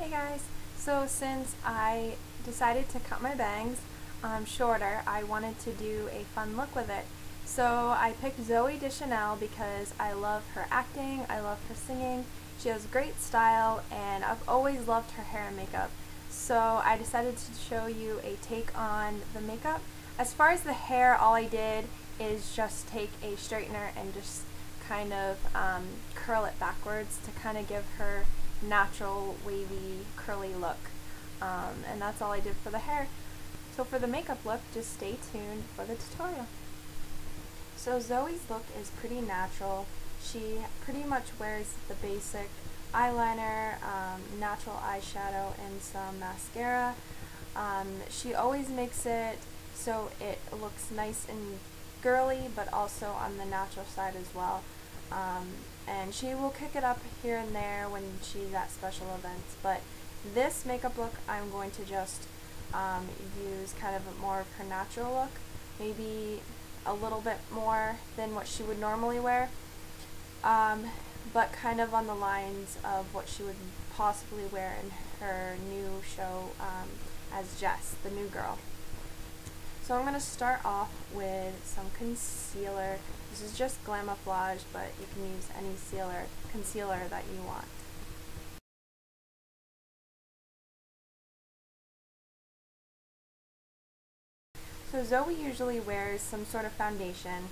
Hey guys! So since I decided to cut my bangs shorter, I wanted to do a fun look with it. So I picked Zooey Deschanel because I love her acting, I love her singing, she has great style, and I've always loved her hair and makeup. So I decided to show you a take on the makeup. As far as the hair, all I did is just take a straightener and just kind of curl it backwards to kind of give her natural wavy curly look, and that's all I did for the hair. So for the makeup look, just stay tuned for the tutorial. So Zoe's look is pretty natural. She pretty much wears the basic eyeliner, natural eyeshadow, and some mascara. She always makes it so it looks nice and girly, but also on the natural side as well. And she will kick it up here and there when she's at special events, but this makeup look I'm going to just use kind of more of her natural look, maybe a little bit more than what she would normally wear, but kind of on the lines of what she would possibly wear in her new show as Jess, the new girl. So I'm going to start off with some concealer. This is just Glamouflage, but you can use any concealer that you want. So Zoe usually wears some sort of foundation.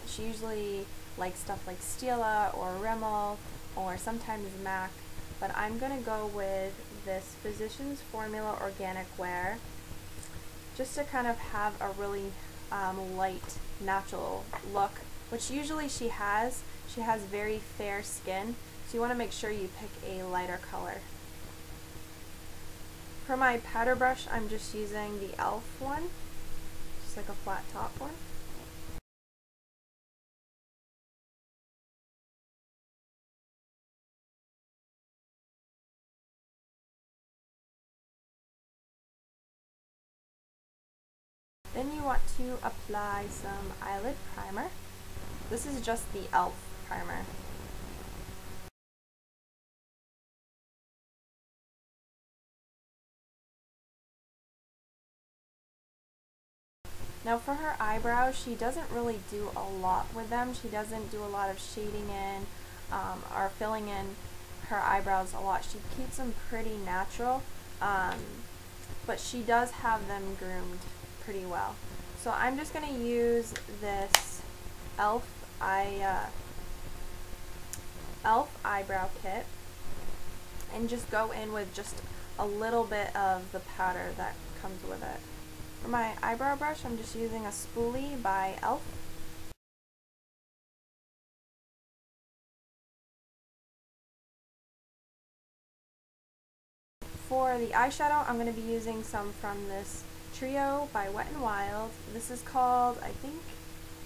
She usually likes stuff like Stila or Rimmel or sometimes MAC, but I'm going to go with this Physicians Formula Organic Wear, just to kind of have a really light, natural look, which usually she has. She has very fair skin, so you want to make sure you pick a lighter color. For my powder brush, I'm just using the e.l.f. one, just like a flat top one. Then you want to apply some eyelid primer. This is just the e.l.f. primer. Now for her eyebrows, she doesn't really do a lot with them. She doesn't do a lot of shading in or filling in her eyebrows a lot. She keeps them pretty natural, but she does have them groomed pretty well. So I'm just going to use this e.l.f. eyebrow kit and just go in with just a little bit of the powder that comes with it. For my eyebrow brush, I'm just using a spoolie by e.l.f. For the eyeshadow, I'm going to be using some from this trio by Wet n Wild. This is called, I think,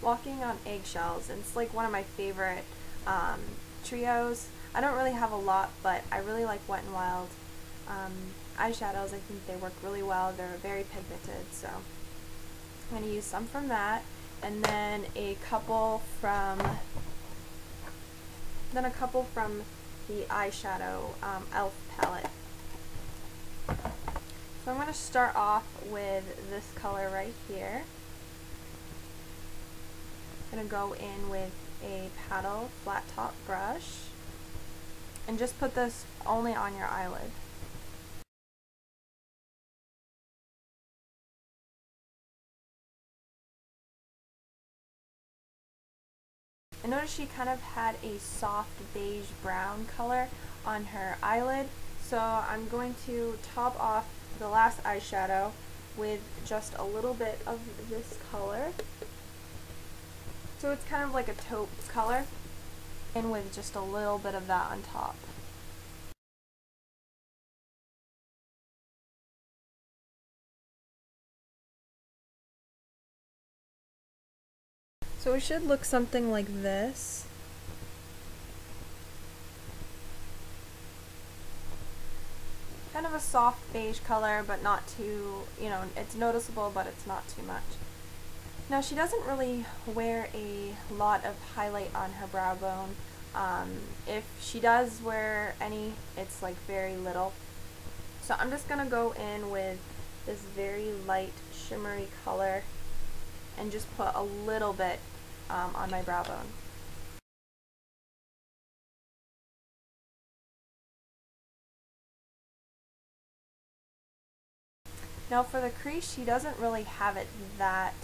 Walking on Eggshells, and it's like one of my favorite trios. I don't really have a lot, but I really like Wet n Wild eyeshadows. I think they work really well. They're very pigmented, so I'm going to use some from that, and then a couple from the eyeshadow e.l.f. palette. So I'm going to start off with this color right here. I'm going to go in with a paddle flat top brush and just put this only on your eyelid. I noticed she kind of had a soft beige brown color on her eyelid, so I'm going to top off the last eyeshadow with just a little bit of this color. So it's kind of like a taupe color, and with just a little bit of that on top. So it should look something like this. Kind of a soft beige color, but not too, it's noticeable, but it's not too much. Now she doesn't really wear a lot of highlight on her brow bone. If she does wear any, it's like very little. So I'm just gonna go in with this very light shimmery color and just put a little bit on my brow bone. Now for the crease, she doesn't really have it that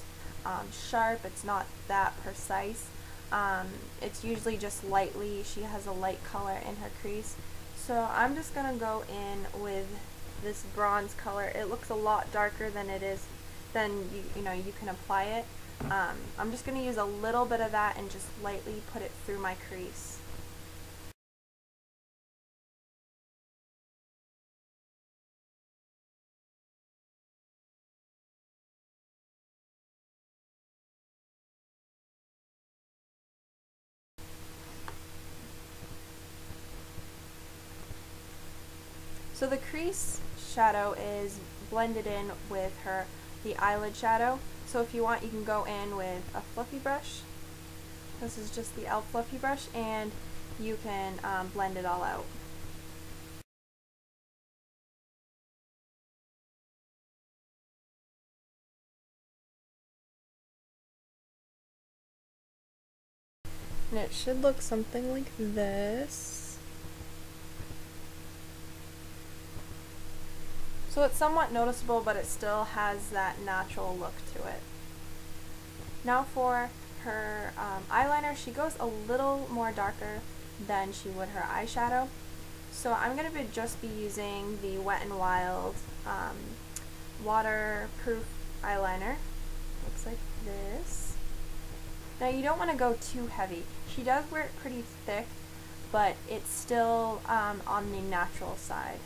sharp. It's not that precise. It's usually just lightly. She has a light color in her crease. So I'm just going to go in with this bronze color. It looks a lot darker than it is, than you can apply it. I'm just going to use a little bit of that and just lightly put it through my crease. So the crease shadow is blended in with the eyelid shadow. So if you want, you can go in with a fluffy brush. This is just the e.l.f. fluffy brush, and you can blend it all out. And it should look something like this. So it's somewhat noticeable, but it still has that natural look to it. Now for her eyeliner, she goes a little more darker than she would her eyeshadow. So I'm going to just be using the Wet n Wild waterproof eyeliner. Looks like this. Now you don't want to go too heavy. She does wear it pretty thick, but it's still on the natural side.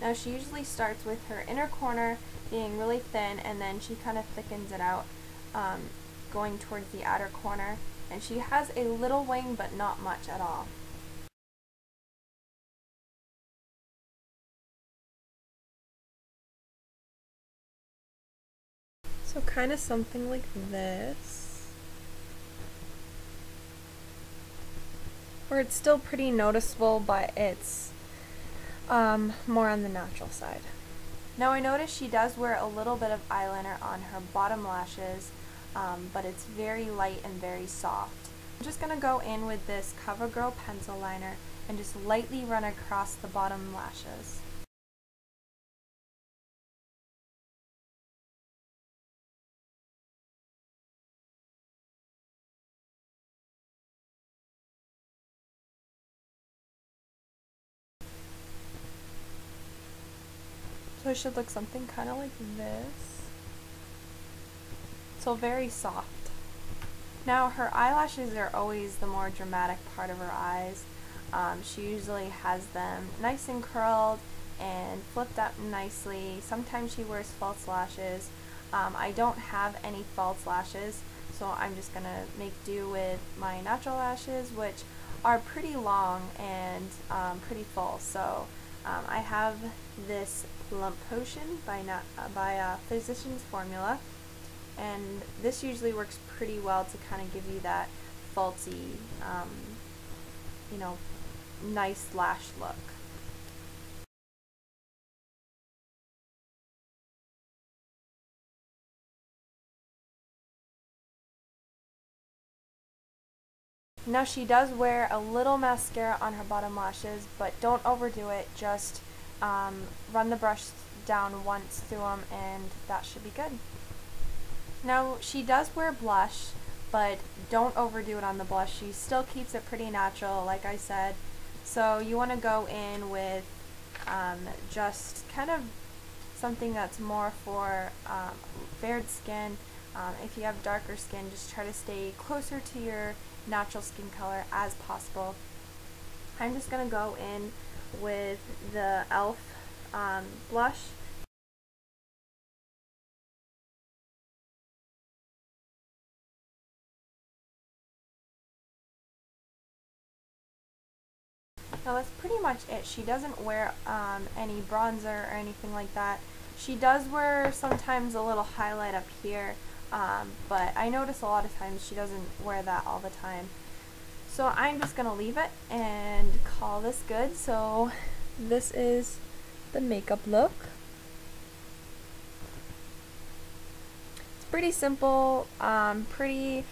Now she usually starts with her inner corner being really thin, and then she kind of thickens it out going towards the outer corner. And she has a little wing, but not much at all. So kind of something like this. Where it's still pretty noticeable, but it's more on the natural side. Now I noticed she does wear a little bit of eyeliner on her bottom lashes, but it's very light and very soft. I'm just going to go in with this CoverGirl pencil liner and just lightly run across the bottom lashes. So it should look something kind of like this. So very soft. Now her eyelashes are always the more dramatic part of her eyes. She usually has them nice and curled and flipped up nicely. Sometimes she wears false lashes. I don't have any false lashes, so I'm just going to make do with my natural lashes, which are pretty long and pretty full. So I have this Plump Potion by Physicians Formula, and this usually works pretty well to kind of give you that falsy, nice lash look. Now she does wear a little mascara on her bottom lashes, but don't overdo it. Just run the brush down once through them, and that should be good. Now she does wear blush, but don't overdo it on the blush. She still keeps it pretty natural, like I said. So you want to go in with just kind of something that's more for fair skin. If you have darker skin, just try to stay closer to your natural skin color as possible. I'm just going to go in with the e.l.f. blush. Now that's pretty much it. She doesn't wear any bronzer or anything like that. She does wear sometimes a little highlight up here, but I notice a lot of times she doesn't wear that all the time. So I'm just going to leave it and call this good. So this is the makeup look. It's pretty simple, pretty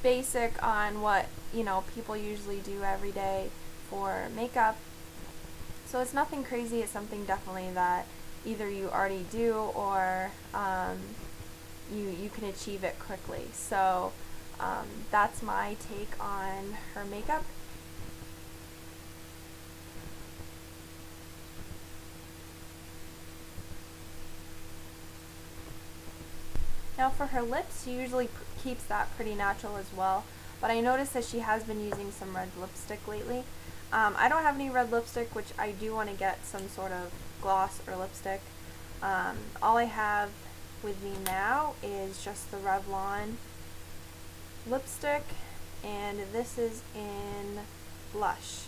basic on what, you know, people usually do every day for makeup. So it's nothing crazy. It's something definitely that either you already do or you can achieve it quickly. So that's my take on her makeup. Now for her lips, she usually keeps that pretty natural as well, but I noticed that she has been using some red lipstick lately. I don't have any red lipstick, which I do want to get some sort of gloss or lipstick. All I have with me now is just the Revlon lipstick, and this is in Blush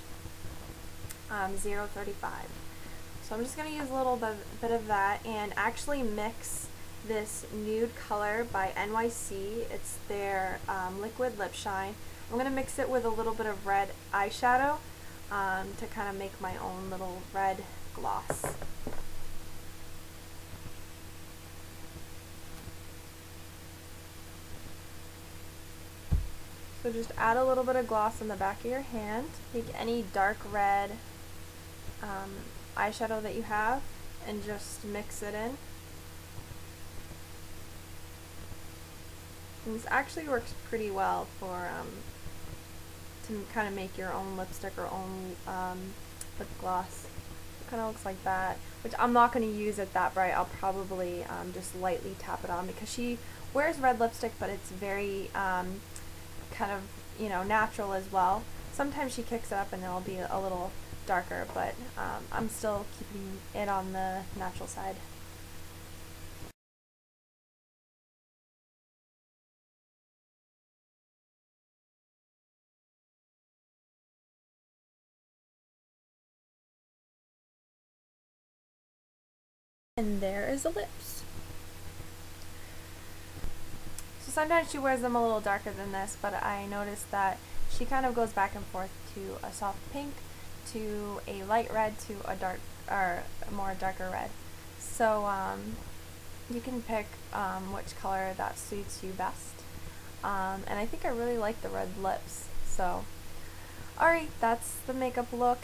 035. So I'm just going to use a little bit of that and actually mix this nude color by NYC. It's their liquid lip shine. I'm going to mix it with a little bit of red eyeshadow to kind of make my own little red gloss. So just add a little bit of gloss on the back of your hand. Take any dark red eyeshadow that you have and just mix it in. And this actually works pretty well for to kind of make your own lipstick or own lip gloss. It kind of looks like that, which I'm not going to use it that bright. I'll probably just lightly tap it on because she wears red lipstick, but it's very kind of, you know, natural as well. Sometimes she kicks it up and it'll be a little darker, but I'm still keeping it on the natural side. And there is the lips. So sometimes she wears them a little darker than this, but I noticed that she kind of goes back and forth to a soft pink, to a light red, to a dark or a more darker red. So you can pick which color that suits you best. And I think I really like the red lips. So alright, that's the makeup look.